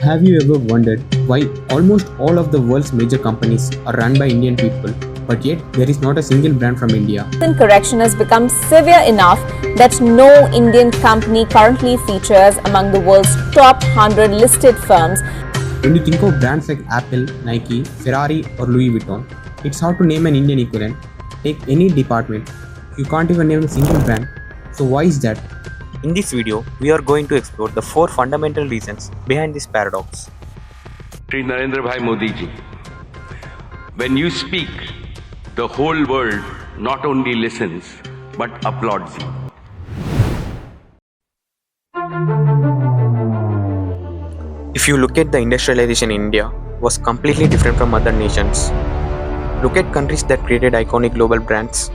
Have you ever wondered why almost all of the world's major companies are run by Indian people, but yet there is not a single brand from India? Correction has become severe enough that no Indian company currently features among the world's top 100 listed firms. When you think of brands like Apple, Nike, Ferrari or Louis Vuitton, it's hard to name an Indian equivalent. Take any department, you can't even name a single brand. So why is that? In this video, we are going to explore the 4 fundamental reasons behind this paradox. Shri Narendra Bhai Modi ji, when you speak, the whole world not only listens but applauds you. If you look at the industrialization in India was completely different from other nations. Look at countries that created iconic global brands: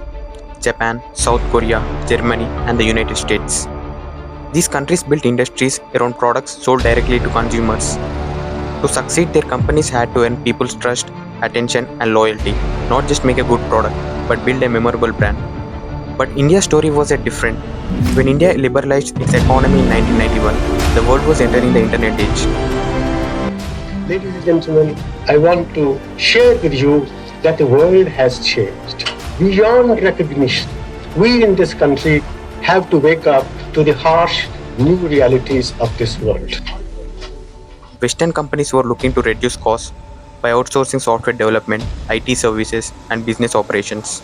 Japan, South Korea, Germany and the United States. These countries built industries around products sold directly to consumers. To succeed, their companies had to earn people's trust, attention and loyalty, not just make a good product, but build a memorable brand. But India's story was different. When India liberalized its economy in 1991, the world was entering the internet age. Ladies and gentlemen, I want to share with you that the world has changed. Beyond recognition, we in this country have to wake up to the harsh new realities of this world. Western companies were looking to reduce costs by outsourcing software development, IT services, and business operations.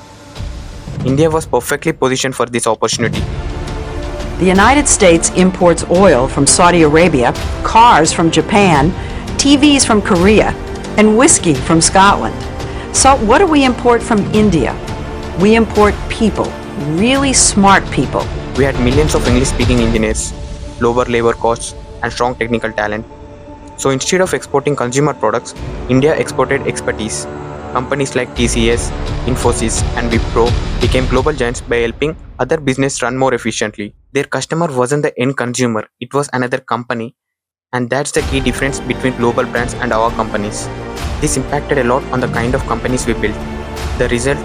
India was perfectly positioned for this opportunity. The United States imports oil from Saudi Arabia, cars from Japan, TVs from Korea, and whiskey from Scotland. So what do we import from India? We import people, really smart people. We had millions of English-speaking engineers, lower labor costs, and strong technical talent. So instead of exporting consumer products, India exported expertise. Companies like TCS, Infosys, and Wipro became global giants by helping other businesses run more efficiently. Their customer wasn't the end consumer, it was another company. And that's the key difference between global brands and our companies. This impacted a lot on the kind of companies we built. The result?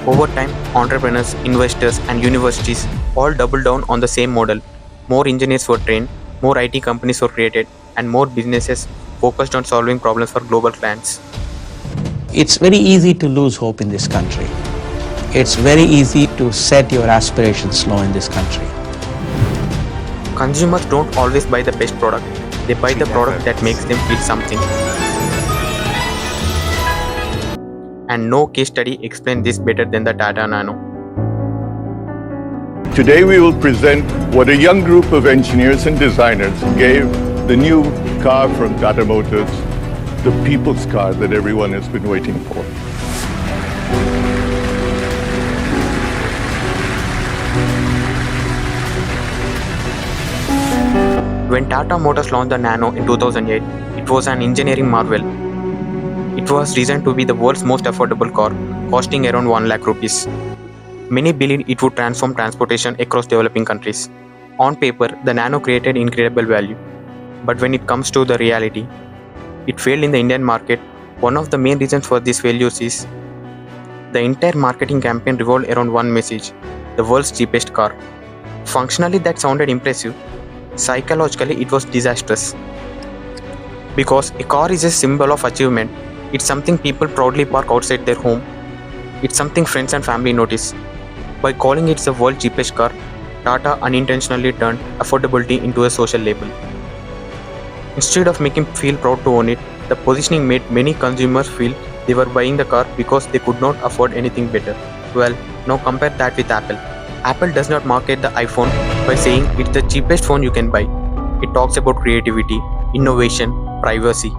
Over time, entrepreneurs, investors, and universities all doubled down on the same model. More engineers were trained, more IT companies were created, and more businesses focused on solving problems for global clients. It's very easy to lose hope in this country. It's very easy to set your aspirations low in this country. Consumers don't always buy the best product. They buy the product that makes them feel something. And no case study explains this better than the Tata Nano. Today we will present what a young group of engineers and designers gave the new car from Tata Motors, the people's car that everyone has been waiting for. When Tata Motors launched the Nano in 2008, it was an engineering marvel. It was designed to be the world's most affordable car, costing around 1 lakh rupees. Many believed it would transform transportation across developing countries. On paper, the Nano created incredible value. But when it comes to the reality, it failed in the Indian market. One of the main reasons for this failure is the entire marketing campaign revolved around one message: the world's cheapest car. Functionally, that sounded impressive. Psychologically, it was disastrous. Because a car is a symbol of achievement. It's something people proudly park outside their home. It's something friends and family notice. By calling it the world's cheapest car, Tata unintentionally turned affordability into a social label. Instead of making people feel proud to own it, the positioning made many consumers feel they were buying the car because they could not afford anything better. Well, now compare that with Apple. Apple does not market the iPhone by saying it's the cheapest phone you can buy. It talks about creativity, innovation, privacy,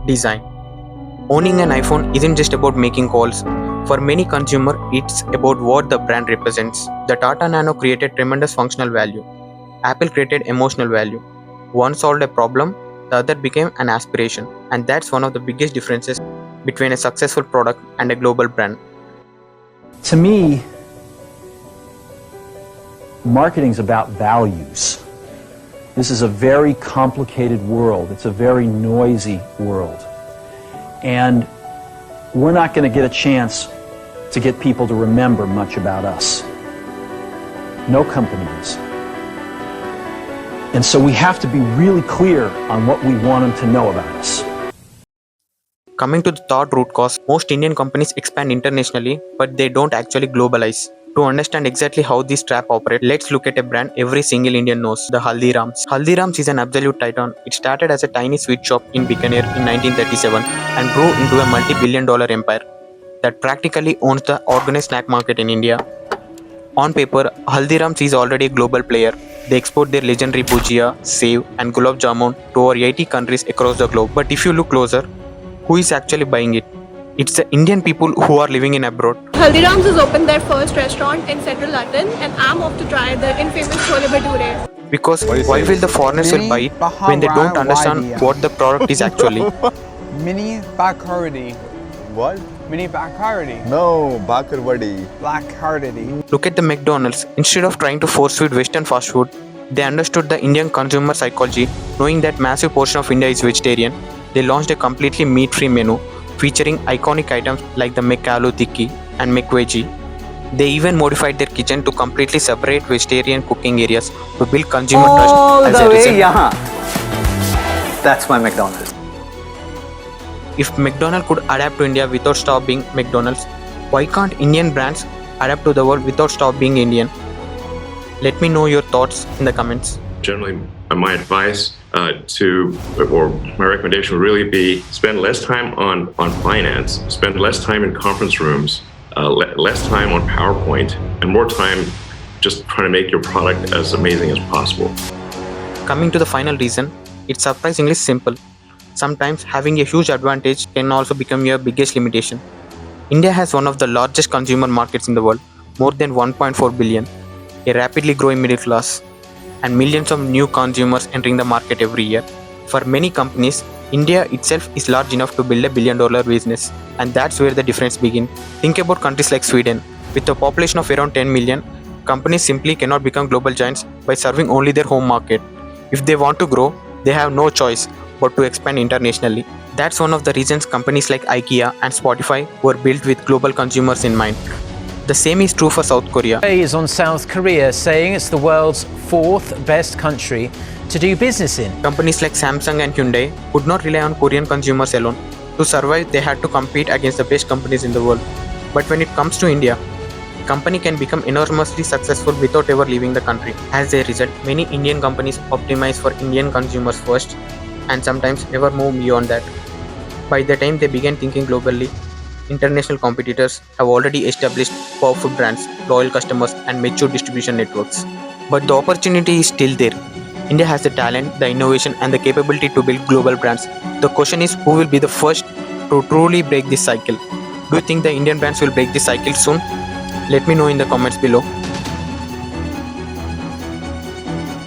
design. Owning an iPhone isn't just about making calls. For many consumers, it's about what the brand represents. The Tata Nano created tremendous functional value. Apple created emotional value. One solved a problem, the other became an aspiration. And that's one of the biggest differences between a successful product and a global brand. To me, marketing's about values. This is a very complicated world. It's a very noisy world. And we're not going to get a chance to get people to remember much about us. No company is. And so we have to be really clear on what we want them to know about us. Coming to the third root cause, most Indian companies expand internationally, but they don't actually globalize. To understand exactly how this trap operates, let's look at a brand every single Indian knows, the Haldirams. Haldirams is an absolute titan. It started as a tiny sweet shop in Bikaner in 1937 and grew into a multi-billion-dollar empire that practically owns the organized snack market in India. On paper, Haldirams is already a global player. They export their legendary bhujia, sev, and gulab jamun to over 80 countries across the globe. But if you look closer, who is actually buying it? It's the Indian people who are living in abroad. Haldiram's has opened their first restaurant in central London, and I'm off to try the infamous chole bhature. Because why will the foreigners will buy it when they don't understand what the product is actually? Mini Bacardi. What? Mini Bacardi. No, Bakarwadi. Blackhearted. Look at the McDonald's. Instead of trying to force feed Western fast food, they understood the Indian consumer psychology. Knowing that massive portion of India is vegetarian, they launched a completely meat-free menu featuring iconic items like the McAloo Tikki and McVeggie. They even modified their kitchen to completely separate vegetarian cooking areas to build consumer trust. As a result, That's my McDonald's. if McDonald's could adapt to India without stop being McDonald's, why can't Indian brands adapt to the world without stop being Indian? Let me know your thoughts in the comments. Generally, my advice or my recommendation would really be spend less time on finance, spend less time in conference rooms, less time on PowerPoint, and more time just trying to make your product as amazing as possible. Coming to the final reason, it's surprisingly simple. Sometimes having a huge advantage can also become your biggest limitation. India has one of the largest consumer markets in the world, more than 1.4 billion, a rapidly growing middle class, and millions of new consumers entering the market every year. For many companies, India itself is large enough to build a billion-dollar business, and that's where the difference begins. Think about countries like Sweden. With a population of around 10 million, companies simply cannot become global giants by serving only their home market. If they want to grow, they have no choice but to expand internationally. That's one of the reasons companies like IKEA and Spotify were built with global consumers in mind. The same is true for South Korea. Is on South Korea, saying it's the world's fourth best country to do business in. Companies like Samsung and Hyundai could not rely on Korean consumers alone. To survive, they had to compete against the best companies in the world. But when it comes to India, a company can become enormously successful without ever leaving the country. As a result, many Indian companies optimize for Indian consumers first and sometimes never move beyond that. By the time they begin thinking globally, international competitors have already established powerful brands, loyal customers, and mature distribution networks. But the opportunity is still there. India has the talent, the innovation, and the capability to build global brands. The question is, who will be the first to truly break this cycle? Do you think the Indian brands will break this cycle soon? Let me know in the comments below.